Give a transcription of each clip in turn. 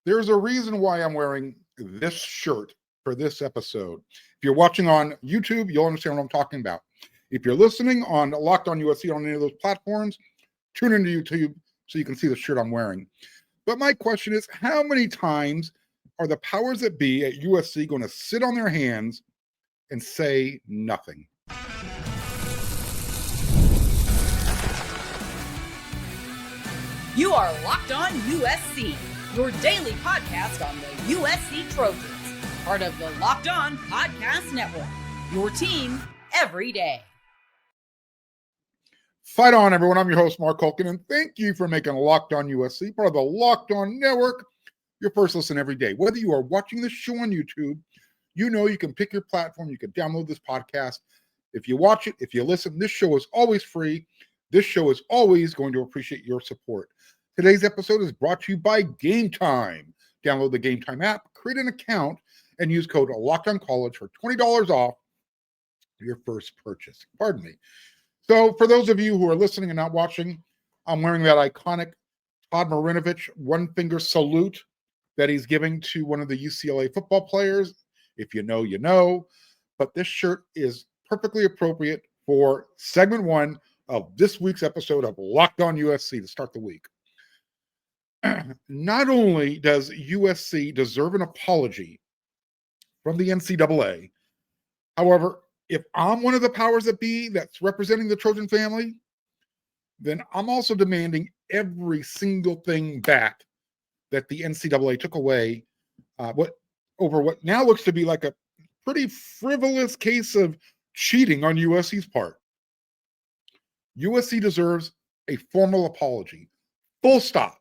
There's a reason why I'm wearing this shirt for this episode. If you're watching on YouTube, you'll understand what I'm talking about. If you're listening on Locked On USC on any of those platforms, tune into YouTube so you can see the shirt I'm wearing. But my question is, how many times are the powers that be at USC going to sit on their hands and say nothing? You are Locked On USC, your daily podcast on the USC Trojans, part of the Locked On Podcast Network, your team every day. Fight on, everyone. I'm your host, Mark Culkin, and thank you for making Locked On USC, part of the Locked On Network, your first listen every day. Whether you are watching this show on YouTube, you know you can pick your platform, you can download this podcast. If you watch it, if you listen, this show is always free. This show is always going to appreciate your support. Today's episode is brought to you by Game Time. Download the Game Time app, create an account, and use code LOCKEDONCollege for $20 off your first purchase. Pardon me. So for those of you who are listening and not watching, I'm wearing that iconic Todd Marinovich one-finger salute that he's giving to one of the UCLA football players. If you know, you know. But this shirt is perfectly appropriate for segment one of this week's episode of Locked On USC to start the week. Not only does USC deserve an apology from the NCAA, however, if I'm one of the powers that be that's representing the Trojan family, then I'm also demanding every single thing back that the NCAA took away over what now looks to be like a pretty frivolous case of cheating on USC's part. USC deserves a formal apology, full stop.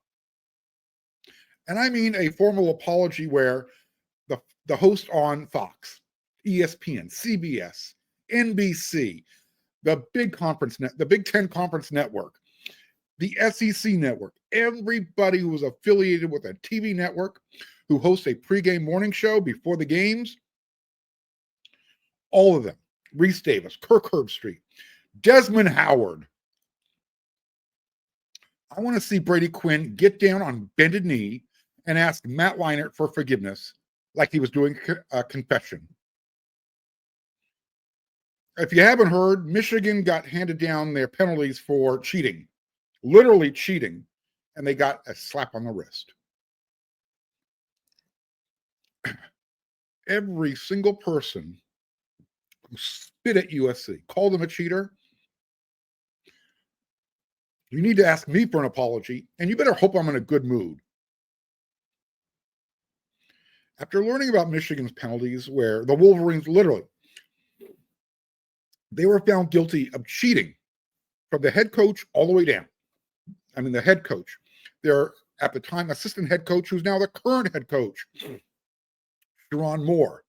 And I mean a formal apology where the host on Fox, ESPN, CBS, NBC, the Big Ten Conference Network, the SEC Network, everybody who was affiliated with a TV network who hosts a pregame morning show before the games, all of them, Reese Davis, Kirk Herbstreit, Desmond Howard. I want to see Brady Quinn get down on bended knee and ask Matt Leinart for forgiveness like he was doing a confession. If you haven't heard, Michigan got handed down their penalties for cheating, literally cheating, and they got a slap on the wrist. Every single person who spit at USC, called them a cheater, you need to ask me for an apology, and you better hope I'm in a good mood. After learning about Michigan's penalties, where the Wolverines literally, they were found guilty of cheating from the head coach all the way down. I mean, the head coach. Their, at the time, assistant head coach, who's now the current head coach, Sharon Moore.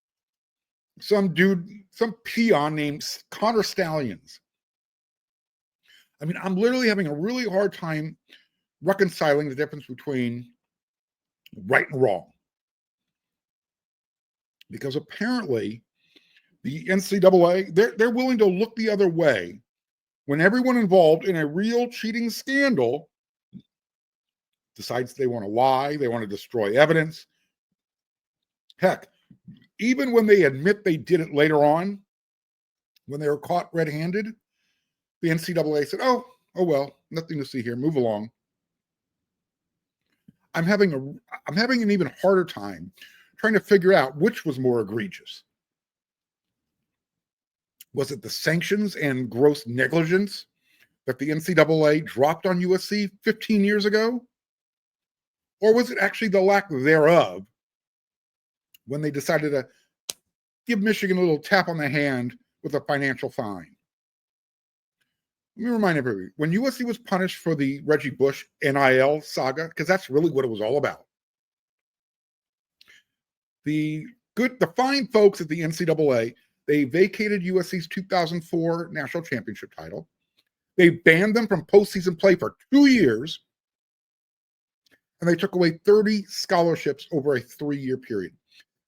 Some dude, some peon named Connor Stallions. I mean, I'm literally having a really hard time reconciling the difference between right and wrong. Because apparently the NCAA, they're willing to look the other way when everyone involved in a real cheating scandal decides they want to lie, they want to destroy evidence. Heck, even when they admit they did it later on, when they were caught red-handed, the NCAA said, oh well, nothing to see here, move along. I'm having an even harder time trying to figure out which was more egregious. Was it the sanctions and gross negligence that the NCAA dropped on USC 15 years ago? Or was it actually the lack thereof when they decided to give Michigan a little tap on the hand with a financial fine? Let me remind everybody, when USC was punished for the Reggie Bush NIL saga, because that's really what it was all about, the fine folks at the NCAA, they vacated USC's 2004 national championship title. They banned them from postseason play for 2 years, and they took away 30 scholarships over a 3-year period.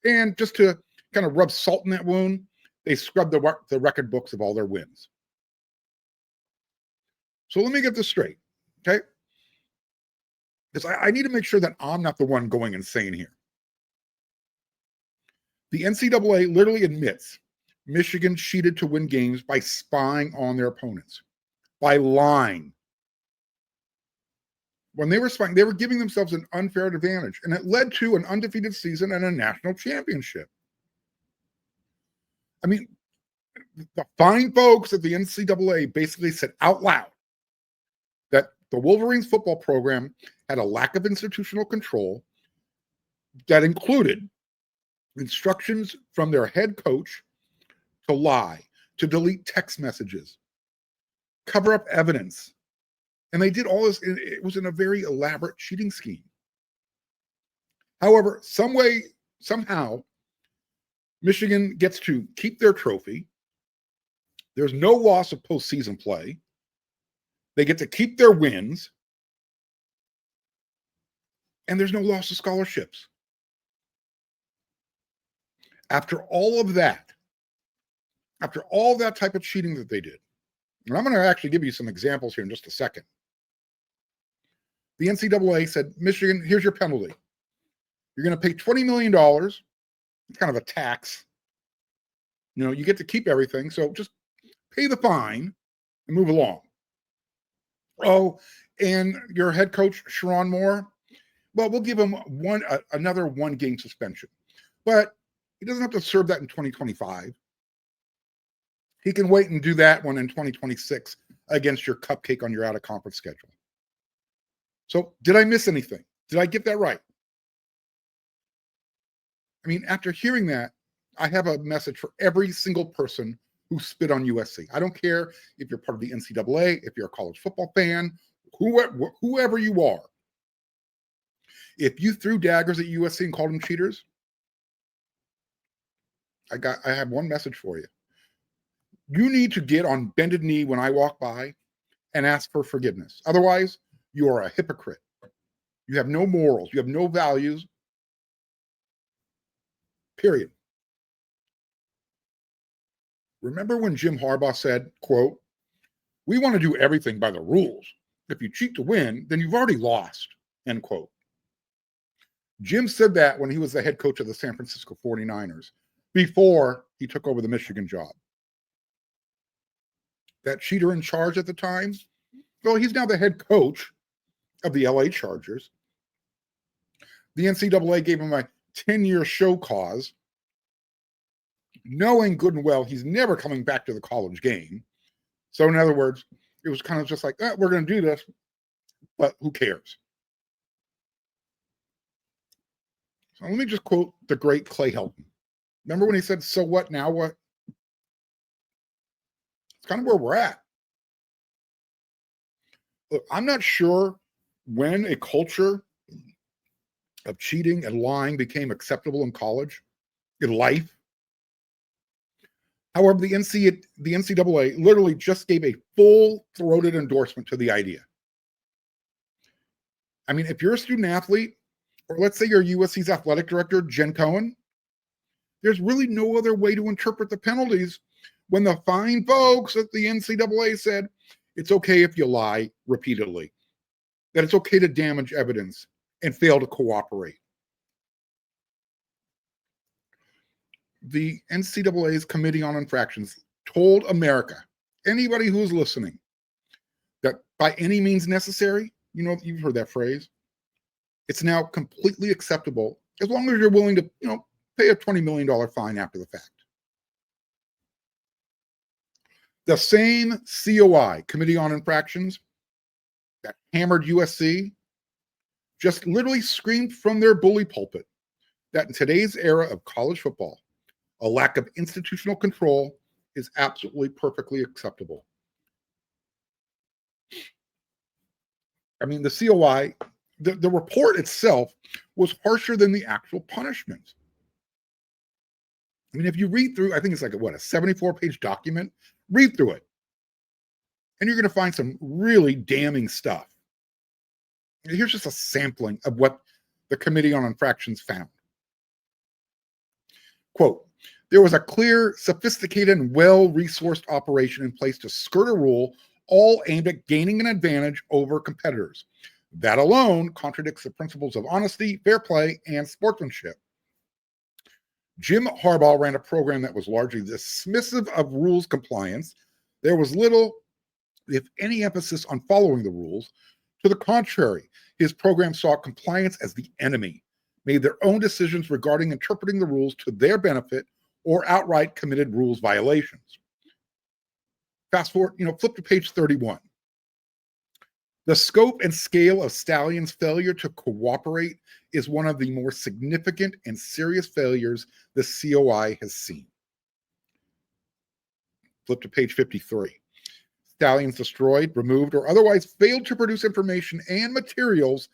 And just to kind of rub salt in that wound, they scrubbed the record books of all their wins. So let me get this straight, okay? because I need to make sure that I'm not the one going insane here. The NCAA literally admits Michigan cheated to win games by spying on their opponents, by lying. When they were spying, they were giving themselves an unfair advantage, and it led to an undefeated season and a national championship. I mean, the fine folks at the NCAA basically said out loud that the Wolverines football program had a lack of institutional control that included instructions from their head coach to lie, to delete text messages, cover up evidence. And they did all this. It was in a very elaborate cheating scheme. However, somehow, Michigan gets to keep their trophy. There's no loss of postseason play. They get to keep their wins. And there's no loss of scholarships. After all of that, after all that type of cheating that they did, and I'm going to actually give you some examples here in just a second. The NCAA said, Michigan, here's your penalty. You're going to pay $20 million. It's kind of a tax. You know, you get to keep everything. So just pay the fine and move along. Oh, and your head coach, Sharon Moore, well, we'll give him another one-game suspension. But he doesn't have to serve that in 2025. He can wait and do that one in 2026 against your cupcake on your out-of-conference schedule. So did I miss anything? Did I get that right? I mean, after hearing that, I have a message for every single person who spit on USC. I don't care if you're part of the NCAA, if you're a college football fan, whoever you are. If you threw daggers at USC and called them cheaters, I have one message for you. You need to get on bended knee when I walk by and ask for forgiveness. Otherwise, you are a hypocrite. You have no morals. You have no values. Period. Remember when Jim Harbaugh said, quote, "We want to do everything by the rules. If you cheat to win, then you've already lost," end quote. Jim said that when he was the head coach of the San Francisco 49ers before he took over the Michigan job. That cheater in charge at the time, well, he's now the head coach of the LA Chargers. The NCAA gave him a 10-year show cause, knowing good and well he's never coming back to the college game. So in other words, it was kind of just like, we're going to do this, but who cares? So let me just quote the great Clay Helton. Remember when he said, "So what, now what?" It's kind of where we're at. Look, I'm not sure when a culture of cheating and lying became acceptable in college, in life. However, the NCAA literally just gave a full-throated endorsement to the idea. I mean, if you're a student athlete, or let's say you're USC's athletic director, Jen Cohen, there's really no other way to interpret the penalties when the fine folks at the NCAA said it's okay if you lie repeatedly, that it's okay to damage evidence and fail to cooperate. The NCAA's Committee on Infractions told America, anybody who's listening, that by any means necessary, you know, you've heard that phrase, it's now completely acceptable as long as you're willing to, pay a $20 million fine after the fact. The same COI, Committee on Infractions, that hammered USC, just literally screamed from their bully pulpit that in today's era of college football, a lack of institutional control is absolutely perfectly acceptable. I mean, the COI, the report itself was harsher than the actual punishment. I mean, if you read through, I think it's like a 74-page document, read through it. And you're going to find some really damning stuff. Here's just a sampling of what the Committee on Infractions found. Quote, "There was a clear, sophisticated, and well-resourced operation in place to skirt a rule, all aimed at gaining an advantage over competitors. That alone contradicts the principles of honesty, fair play, and sportsmanship. Jim Harbaugh ran a program that was largely dismissive of rules compliance. There was little, if any, emphasis on following the rules. To the contrary, his program saw compliance as the enemy, made their own decisions regarding interpreting the rules to their benefit, or outright committed rules violations. Fast forward, flip to page 31. The scope and scale of Stallion's failure to cooperate is one of the more significant and serious failures the COI has seen. Flip to page 53. Stallions destroyed, removed, or otherwise failed to produce information and materials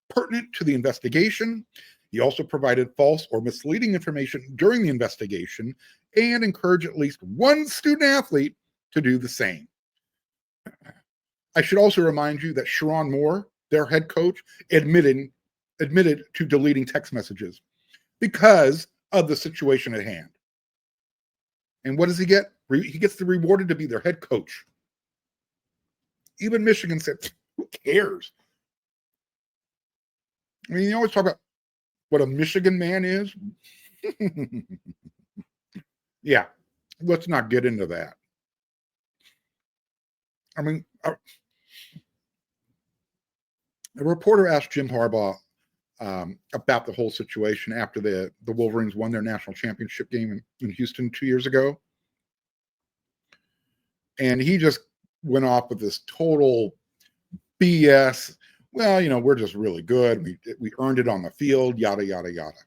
pertinent to the investigation. He also provided false or misleading information during the investigation and encouraged at least one student athlete to do the same. I should also remind you that Sharon Moore, their head coach, admitted to deleting text messages because of the situation at hand. And what does he get? He gets rewarded to be their head coach. Even Michigan said, who cares? I mean, you always talk about what a Michigan man is. Yeah, let's not get into that. I mean, a reporter asked Jim Harbaugh about the whole situation after the Wolverines won their national championship game in Houston 2 years ago. And he just went off with this total BS. Well, we're just really good. We earned it on the field, yada, yada, yada.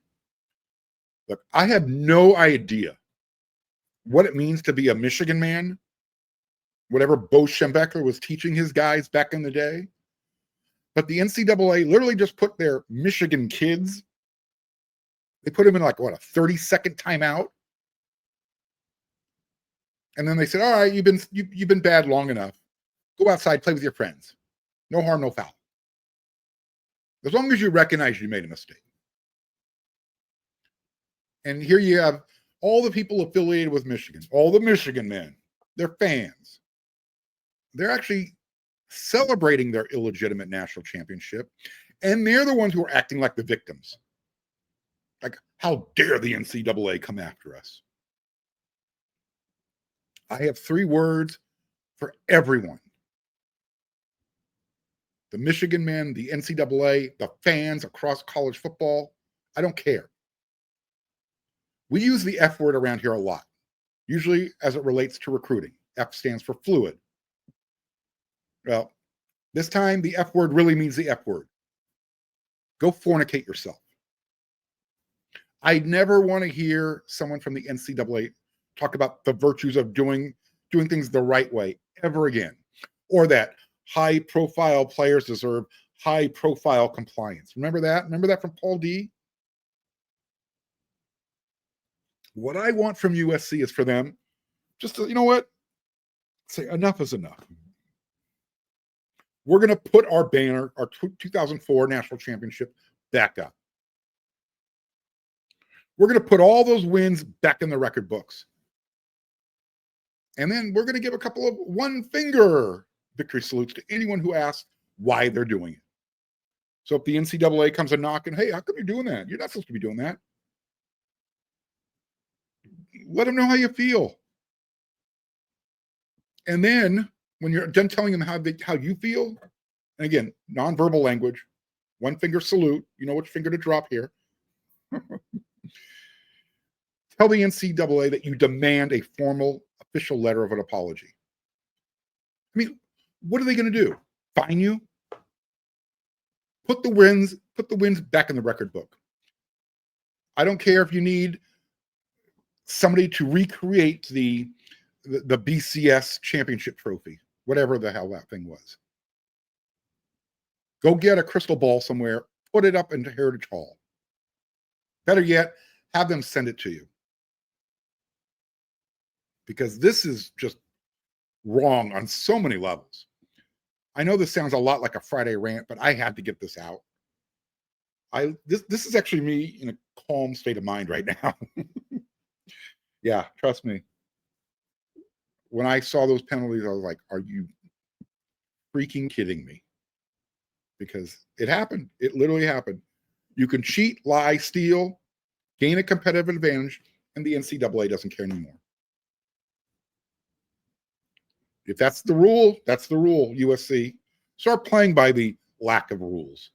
Look, I have no idea what it means to be a Michigan man, whatever Bo Schembechler was teaching his guys back in the day. But the NCAA literally just put their Michigan kids, they put them in a 30-second timeout. And then they said, all right, you've been bad long enough. Go outside, play with your friends. No harm, no foul. As long as you recognize you made a mistake. And here you have all the people affiliated with Michigan, all the Michigan men, their fans. They're actually celebrating their illegitimate national championship, and they're the ones who are acting like the victims. Like, how dare the NCAA come after us? I have 3 words for everyone. The Michigan men, the NCAA, the fans across college football. I don't care. We use the F word around here a lot, usually as it relates to recruiting. F stands for fluid. Well, this time the F word really means the F word. Go fornicate yourself. I never want to hear someone from the NCAA talk about the virtues of doing things the right way ever again, or that high-profile players deserve high-profile compliance. Remember that? Remember that from Paul D? What I want from USC is for them just to, say enough is enough. We're going to put our banner, our 2004 national championship, back up. We're going to put all those wins back in the record books. And then we're going to give a couple of one-finger victory salutes to anyone who asks why they're doing it. So if the NCAA comes a knocking, hey, how come you're doing that? You're not supposed to be doing that. Let them know how you feel. And then when you're done telling them how you feel, and again, nonverbal language, one-finger salute, you know which finger to drop here. Tell the NCAA that you demand a formal official letter of an apology. I mean, what are they going to do? Fine you? Put the wins back in the record book. I don't care if you need somebody to recreate the BCS championship trophy, whatever the hell that thing was. Go get a crystal ball somewhere, put it up into Heritage Hall. Better yet, have them send it to you. Because this is just wrong on so many levels. I know this sounds a lot like a Friday rant, but I had to get this out. This is actually me in a calm state of mind right now. Yeah, trust me. When I saw those penalties, I was like, are you freaking kidding me? because it happened. It literally happened. You can cheat, lie, steal, gain a competitive advantage, and the NCAA doesn't care anymore. If that's the rule, that's the rule, USC. Start playing by the lack of rules.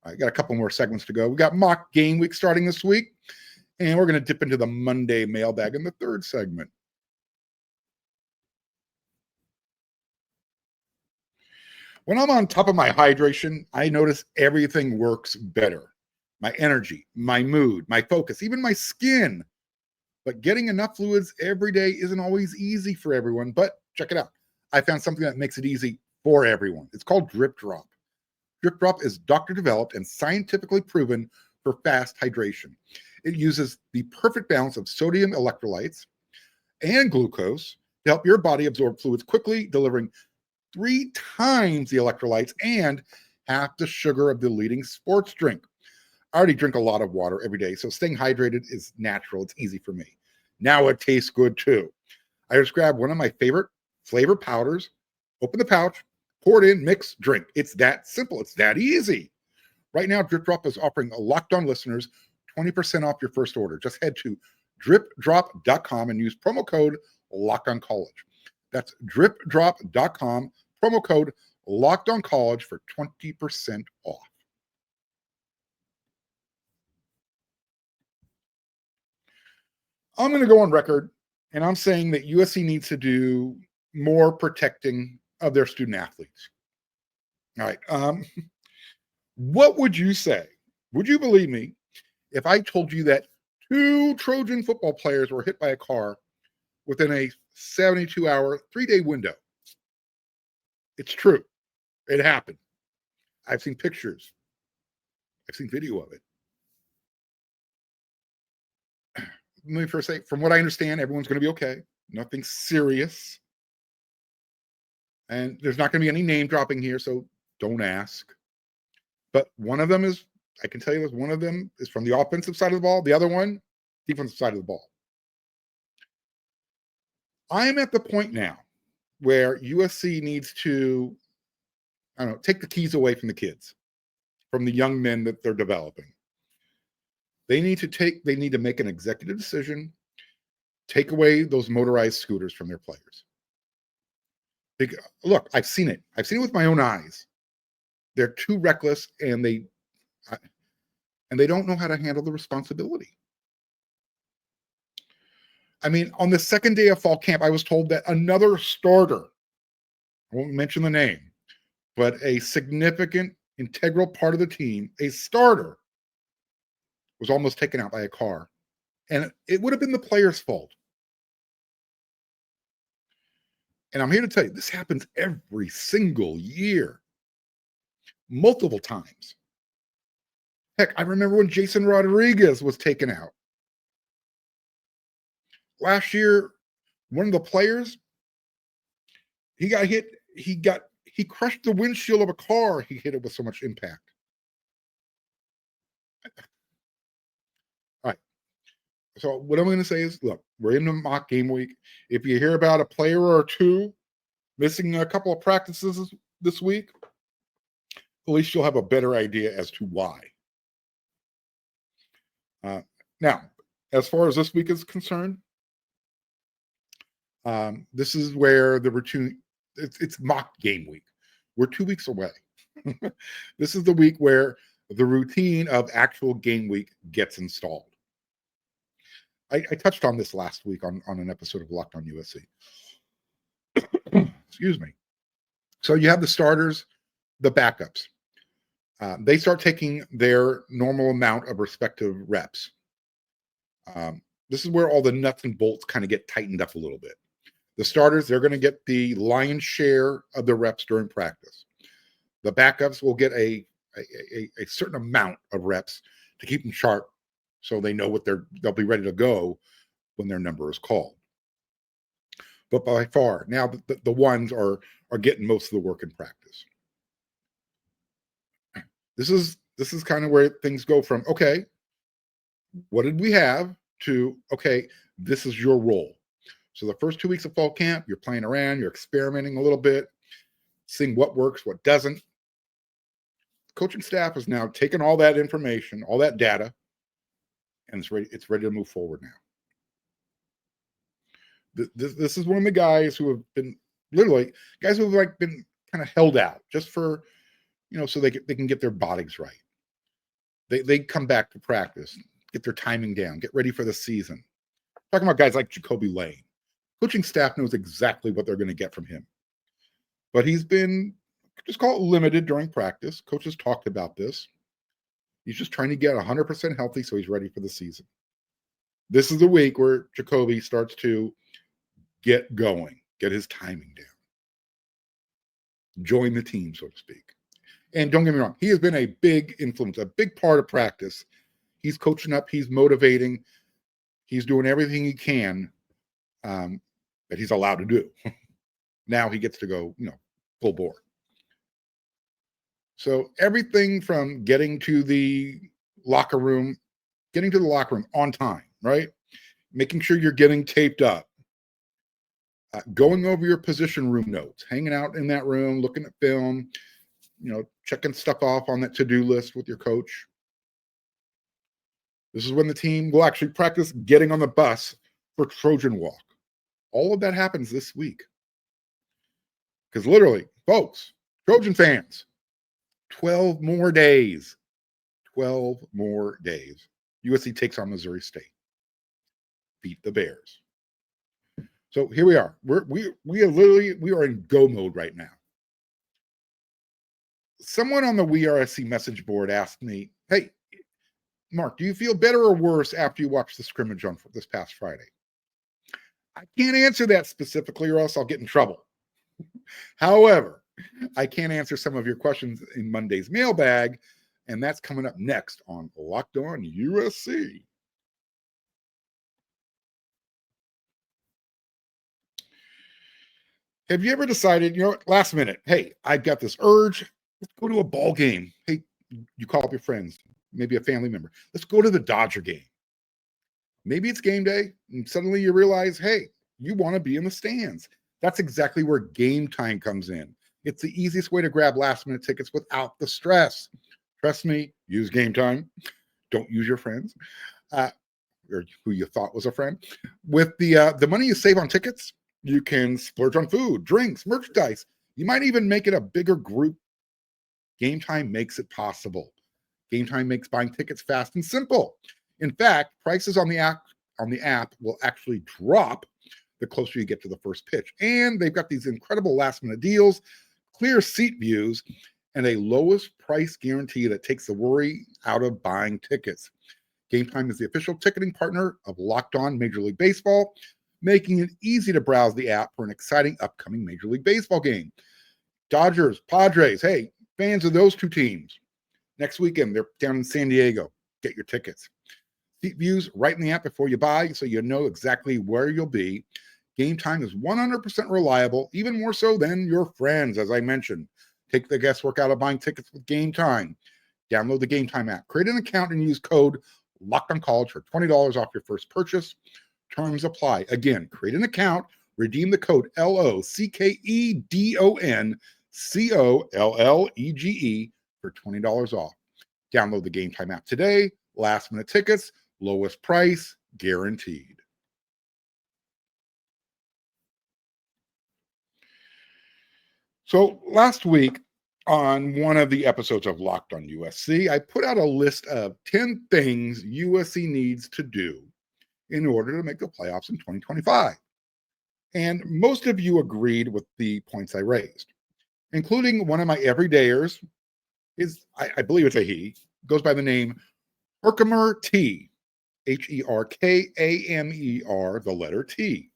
I got a couple more segments to go. We got mock game week starting this week, and we're going to dip into the Monday mailbag in the third segment. When I'm on top of my hydration, I notice everything works better. My energy, my mood, my focus, even my skin. But getting enough fluids every day isn't always easy for everyone. But check it out. I found something that makes it easy for everyone. It's called Drip Drop. Drip Drop is doctor developed and scientifically proven for fast hydration. It uses the perfect balance of sodium electrolytes and glucose to help your body absorb fluids quickly, delivering 3 times the electrolytes and half the sugar of the leading sports drink. I already drink a lot of water every day, so staying hydrated is natural. It's easy for me. Now it tastes good too. I just grabbed one of my favorite flavor powders, open the pouch, pour it in, mix, drink. It's that simple. It's that easy. Right now, Drip Drop is offering Locked On listeners 20% off your first order. Just head to dripdrop.com and use promo code LOCKEDONCollege. That's dripdrop.com, promo code LOCKEDONCollege for 20% off. I'm going to go on record, and I'm saying that USC needs to do more protecting of their student athletes. All right. What would you say? Would you believe me if I told you that 2 Trojan football players were hit by a car within a 72-hour, 3-day window? It's true. It happened. I've seen pictures. I've seen video of it. Let me first say, from what I understand, everyone's going to be okay. Nothing serious. And there's not going to be any name dropping here, so don't ask. But one of them is, I can tell you this, one of them is from the offensive side of the ball. The other one, defensive side of the ball. I am at the point now where USC needs to, I don't know, take the keys away from the kids, from the young men that they're developing. They need to make an executive decision, take away those motorized scooters from their players. Look, I've seen it. I've seen it with my own eyes. They're too reckless, and they don't know how to handle the responsibility. I mean, on the second day of fall camp, I was told that another starter, I won't mention the name, but a significant, integral part of the team, a starter, was almost taken out by a car. And it would have been the player's fault. And I'm here to tell you, this happens every single year, multiple times. Heck, I remember when Jason Rodriguez was taken out. Last year, one of the players, he got hit. He crushed the windshield of a car. He hit it with so much impact. All right. So what I'm going to say is, look, we're in the mock game week. If you hear about a player or 2 missing a couple of practices this week, at least you'll have a better idea as to why. Now, as far as this week is concerned, this is where the routine, it's mock game week. We're 2 weeks away. This is the week where the routine of actual game week gets installed. I touched on this last week on an episode of Locked On USC. Excuse me. So you have the starters, the backups. They start taking their normal amount of respective reps. This is where all the nuts and bolts kind of get tightened up a little bit. The starters, they're going to get the lion's share of the reps during practice. The backups will get a certain amount of reps to keep them sharp, so they know what they'll be ready to go when their number is called. But by far, now the ones are getting most of the work in practice. This is kind of where things go from, okay, what did we have, to, okay, this is your role. So the first 2 weeks of fall camp, you're playing around, you're experimenting a little bit, seeing what works, what doesn't. coaching staff has now taken all that information, all that data, and it's ready to move forward now. This is one of the guys who have been literally guys who have like been kind of held out just for, so they can get their bodies right. They come back to practice, get their timing down, get ready for the season. Talking about guys like Jacoby Lane. Coaching staff knows exactly what they're going to get from him. But he's been, just call it limited during practice. Coaches talked about this. He's just trying to get 100% healthy so he's ready for the season. This is the week where Jacoby starts to get going, get his timing down. Join the team, so to speak. And don't get me wrong, he has been a big influence, a big part of practice. He's coaching up, he's motivating, he's doing everything he can that he's allowed to do. Now he gets to go, full bore. So everything from getting to the locker room on time, right? Making sure you're getting taped up, going over your position room notes, hanging out in that room, looking at film, checking stuff off on that to-do list with your coach. This is when the team will actually practice getting on the bus for Trojan Walk. All of that happens this week. Because literally, folks, Trojan fans, 12 more days. 12 more days. USC takes on Missouri State. Beat the Bears. So here we are. We are in go mode right now. Someone on the WeRSC message board asked me, "Hey, Mark, do you feel better or worse after you watch the scrimmage on this past Friday?" I can't answer that specifically or else I'll get in trouble. However, I can answer some of your questions in Monday's mailbag, and that's coming up next on Locked On USC. Have you ever decided, last minute, hey, I've got this urge, let's go to a ball game. Hey, you call up your friends, maybe a family member. Let's go to the Dodger game. Maybe it's game day, and suddenly you realize, hey, you want to be in the stands. That's exactly where Game Time comes in. It's the easiest way to grab last-minute tickets without the stress. Trust me, use Game Time. Don't use your friends, or who you thought was a friend. With the money you save on tickets, you can splurge on food, drinks, merchandise. You might even make it a bigger group. Game Time makes it possible. Game Time makes buying tickets fast and simple. In fact, prices on the app will actually drop the closer you get to the first pitch. And they've got these incredible last-minute deals, clear seat views, and a lowest price guarantee that takes the worry out of buying tickets. Game Time is the official ticketing partner of Locked On Major League Baseball, making it easy to browse the app for an exciting upcoming Major League Baseball game. Dodgers, Padres, hey, fans of those two teams. Next weekend, they're down in San Diego. Get your tickets. Seat views right in the app before you buy so you know exactly where you'll be. Game Time is 100% reliable, even more so than your friends, as I mentioned. Take the guesswork out of buying tickets with Game Time. Download the Game Time app. Create an account and use code LOCKEDONCollege for $20 off your first purchase. Terms apply. Again, create an account. Redeem the code LOCKEDONCOLLEGE for $20 off. Download the Game Time app today. Last minute tickets, lowest price guaranteed. So last week on one of the episodes of Locked On USC, I put out a list of 10 things USC needs to do in order to make the playoffs in 2025. And most of you agreed with the points I raised, including one of my everydayers. I believe it's a he, goes by the name Herkimer T, Herkamer, the letter T,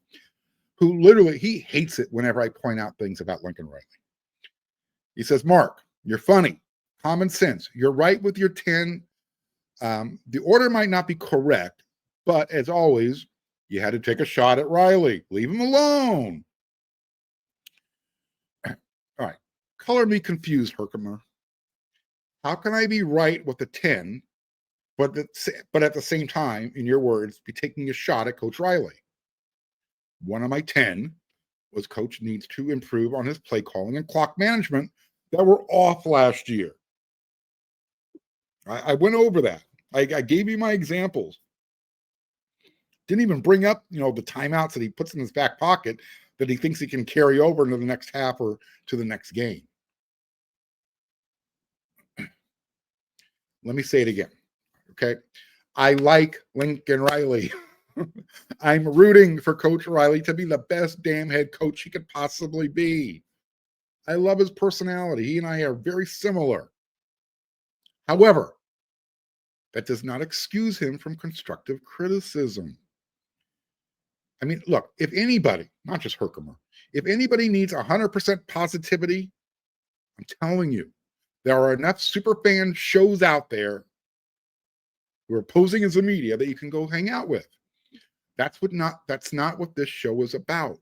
who literally, he hates it whenever I point out things about Lincoln Riley. He says, Mark, you're funny, common sense. You're right with your 10. The order might not be correct, but as always, you had to take a shot at Riley. Leave him alone. All right. Color me confused, Herkimer. How can I be right with the 10, but at the same time, in your words, be taking a shot at Coach Riley? One of my 10 was Coach needs to improve on his play calling and clock management that were off last year. I went over that. I gave you my examples. Didn't even bring up, the timeouts that he puts in his back pocket that he thinks he can carry over into the next half or to the next game. Let me say it again. Okay. I like Lincoln Riley. I'm rooting for Coach Riley to be the best damn head coach he could possibly be. I love his personality. He and I are very similar. However, that does not excuse him from constructive criticism. I mean, look, if anybody, not just Herkimer, if anybody needs 100% positivity, I'm telling you, there are enough superfan shows out there who are posing as the media that you can go hang out with. That's not what this show is about.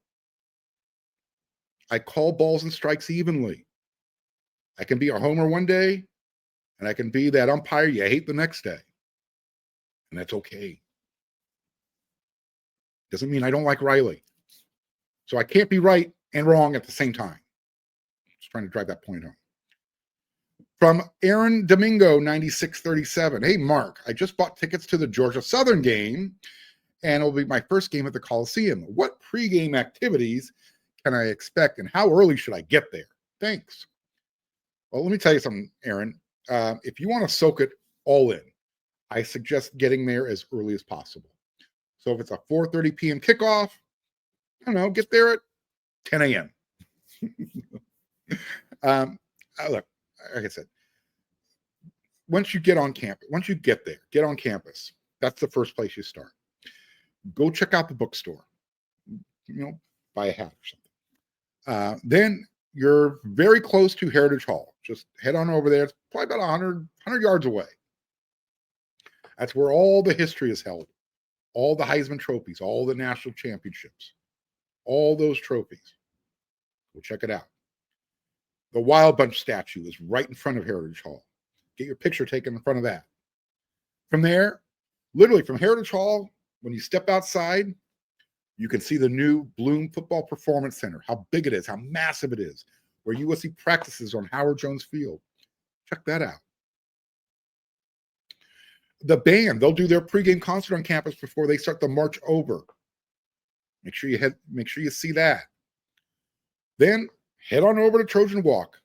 I call balls and strikes evenly. I can be a homer one day, and I can be that umpire you hate the next day. And that's okay. Doesn't mean I don't like Riley. So I can't be right and wrong at the same time. Just trying to drive that point home. From Aaron Domingo, 9637. Hey, Mark, I just bought tickets to the Georgia Southern game, and it'll be my first game at the Coliseum. What pregame activities can I expect, and how early should I get there? Thanks. Well, let me tell you something, Aaron. If you want to soak it all in, I suggest getting there as early as possible. So if it's a 4:30 p.m. kickoff, I don't know, get there at 10 a.m. Look, like I said, once you get on campus, get on campus. That's the first place you start. Go check out the bookstore. Buy a hat or something. Then you're very close to Heritage Hall. Just head on over there. It's probably about 100 yards away. That's where all the history is held. All the Heisman trophies, all the national championships, all those trophies. Go check it out. The Wild Bunch statue is right in front of Heritage Hall. Get your picture taken in front of that. From there, literally from Heritage Hall, when you step outside, you can see the new Bloom Football Performance Center, how big it is, how massive it is, where USC practices on Howard Jones Field. Check that out. The band, they'll do their pregame concert on campus before they start the march over. Make sure you see that. Then head on over to Trojan Walk.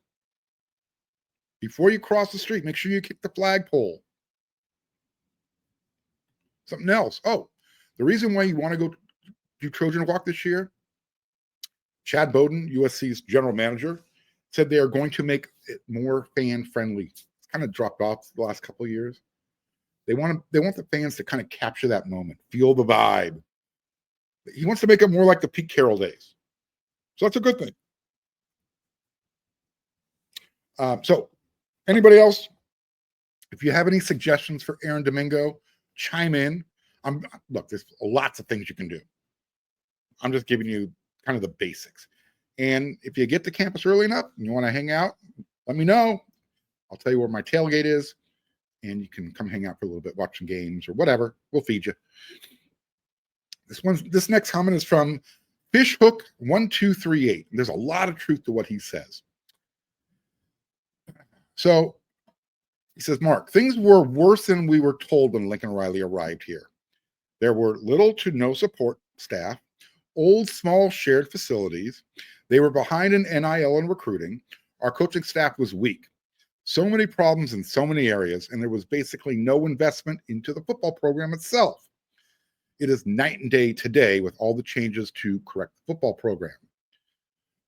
Before you cross the street, make sure you kick the flagpole. Something else. Oh, the reason why you want to go do Trojan Walk this year, Chad Bowden, USC's general manager, said they are going to make it more fan-friendly. It's kind of dropped off the last couple of years. They want the fans to kind of capture that moment, feel the vibe. He wants to make it more like the Pete Carroll days. So that's a good thing. So anybody else, if you have any suggestions for Aaron Domingo, chime in. Look, there's lots of things you can do. I'm just giving you kind of the basics. And if you get to campus early enough and you want to hang out, let me know. I'll tell you where my tailgate is, and you can come hang out for a little bit, watching games or whatever. We'll feed you. This next comment is from Fishhook1238. There's a lot of truth to what he says. So he says, Mark, things were worse than we were told when Lincoln Riley arrived here. There were little to no support staff, old, small shared facilities. They were behind in NIL and recruiting. Our coaching staff was weak. So many problems in so many areas, and there was basically no investment into the football program itself. It is night and day today with all the changes to correct the football program.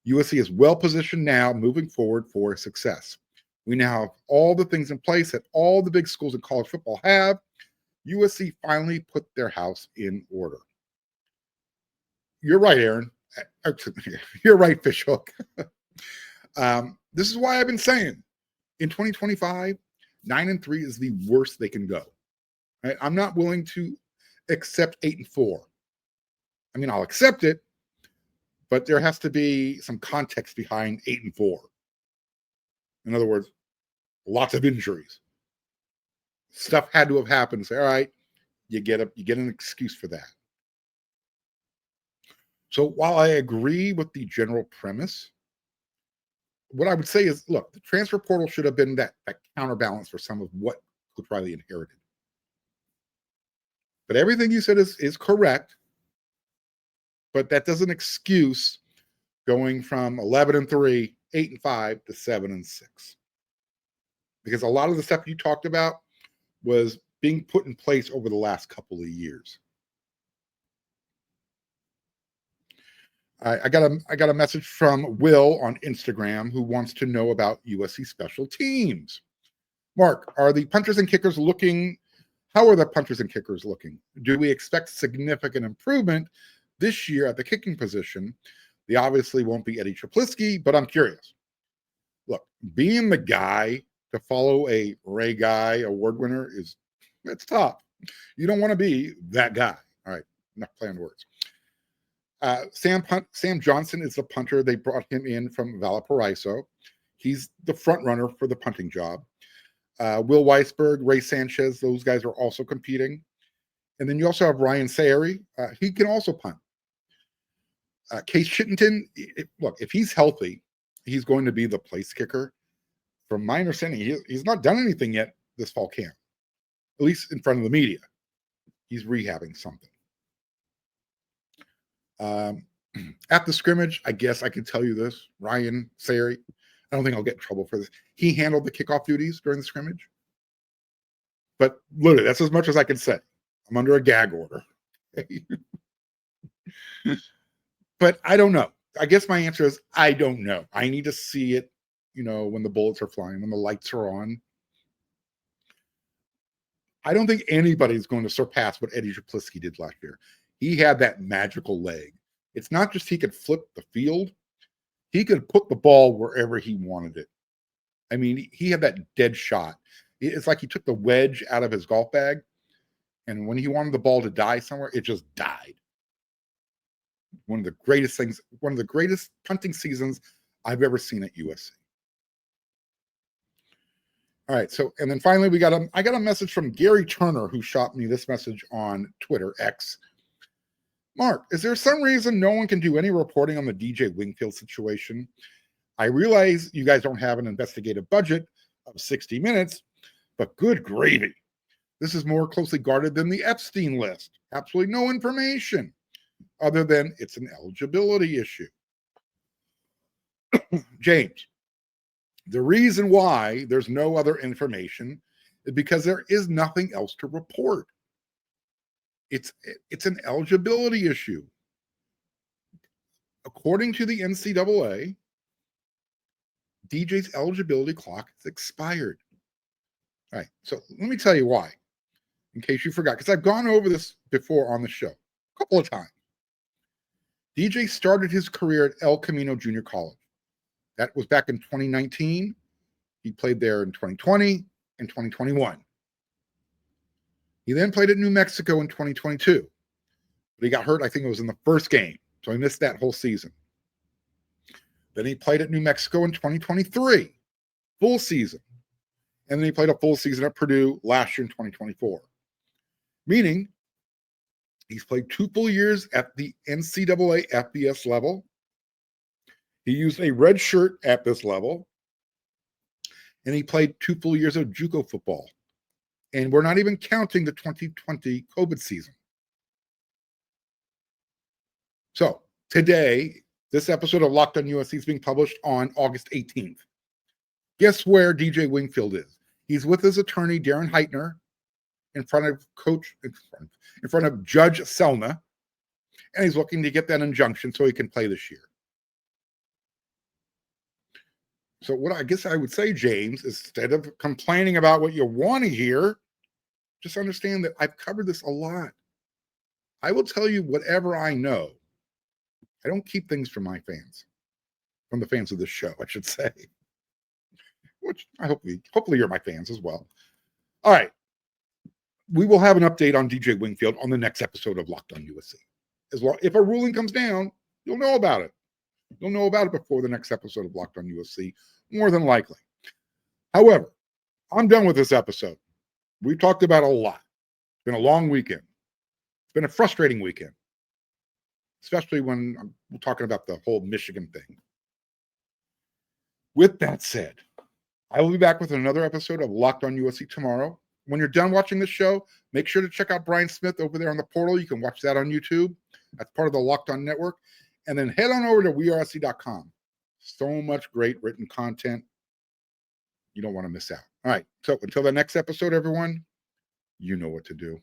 USC is well positioned now moving forward for success. We now have all the things in place that all the big schools in college football have. USC finally put their house in order. You're right, Aaron. You're right, Fishhook. This is why I've been saying in 2025, 9-3 is the worst they can go. Right? I'm not willing to accept 8-4. I mean, I'll accept it, but there has to be some context behind 8-4. In other words, lots of injuries. Stuff had to have happened. Say, all right, you get an excuse for that. So while I agree with the general premise, what I would say is, look, the transfer portal should have been that counterbalance for some of what Good Riley inherited. But everything you said is correct. But that doesn't excuse going from 11-3, 8-5 to 7-6. Because a lot of the stuff you talked about was being put in place over the last couple of years. I got a message from Will on Instagram who wants to know about USC special teams. Mark, are the punters and kickers looking? How are the punters and kickers looking? Do we expect significant improvement this year at the kicking position? They obviously won't be Eddie Traplisky, but I'm curious. Look, being the guy to follow a Ray Guy award winner it's tough. You don't want to be that guy. All right, enough playing words. Sam Johnson is the punter. They brought him in from Valparaiso. He's the front runner for the punting job. Will Weisberg, Ray Sanchez, those guys are also competing. And then you also have Ryan Sayre. He can also punt. Case Shittington, look, if he's healthy, he's going to be the place kicker. From my understanding, he's not done anything yet this fall camp, at least in front of the media. He's rehabbing something. At the scrimmage, I guess I can tell you this. Ryan Sayre, I don't think I'll get in trouble for this. He handled the kickoff duties during the scrimmage. But literally, that's as much as I can say. I'm under a gag order. But I don't know. I guess my answer is I don't know. I need to see it, when the bullets are flying, when the lights are on. I don't think anybody's going to surpass what Eddie Traplisky did last year. He had that magical leg. It's not just he could flip the field. He could put the ball wherever he wanted it. I mean, he had that dead shot. It's like he took the wedge out of his golf bag, and when he wanted the ball to die somewhere, it just died. One of the greatest punting seasons I've ever seen at USC. All right, so, and then finally I got a message from Gary Turner, who shot me this message on Twitter, X. Mark, is there some reason no one can do any reporting on the DJ Wingfield situation? I realize you guys don't have an investigative budget of 60 minutes, but good gravy. This is more closely guarded than the Epstein list. Absolutely no information other than it's an eligibility issue. James, the reason why there's no other information is because there is nothing else to report. It's an eligibility issue. According to the NCAA, DJ's eligibility clock has expired. All right, so let me tell you why, in case you forgot, because I've gone over this before on the show a couple of times. DJ started his career at El Camino Junior College. That was back in 2019. He played there in 2020 and 2021. He then played at New Mexico in 2022. But he got hurt, I think it was in the first game. So he missed that whole season. Then he played at New Mexico in 2023, full season. And then he played a full season at Purdue last year in 2024. Meaning, he's played 2 full years at the NCAA FBS level. He used a red shirt at this level. And he played 2 full years of JUCO football. And we're not even counting the 2020 COVID season. So today, this episode of Locked on USC is being published on August 18th. Guess where DJ Wingfield is? He's with his attorney, Darren Heitner, in front of Judge Selna, and he's looking to get that injunction so he can play this year. So what I guess I would say, James, instead of complaining about what you want to hear, just understand that I've covered this a lot. I will tell you whatever I know. I don't keep things from my fans, from the fans of this show, I should say. Which I hopefully you're my fans as well. All right. We will have an update on DJ Wingfield on the next episode of Locked on USC. As well, if a ruling comes down, you'll know about it. You'll know about it before the next episode of Locked on USC, more than likely. However, I'm done with this episode. We've talked about a lot. It's been a long weekend. It's been a frustrating weekend, especially when I'm talking about the whole Michigan thing. With that said, I will be back with another episode of Locked on USC tomorrow. when you're done watching the show, make sure to check out Brian Smith over there on the portal. You can watch that on YouTube. That's part of the Locked On Network. And then head on over to wearesc.com. So much great written content. You don't want to miss out. All right. So until the next episode, everyone, you know what to do.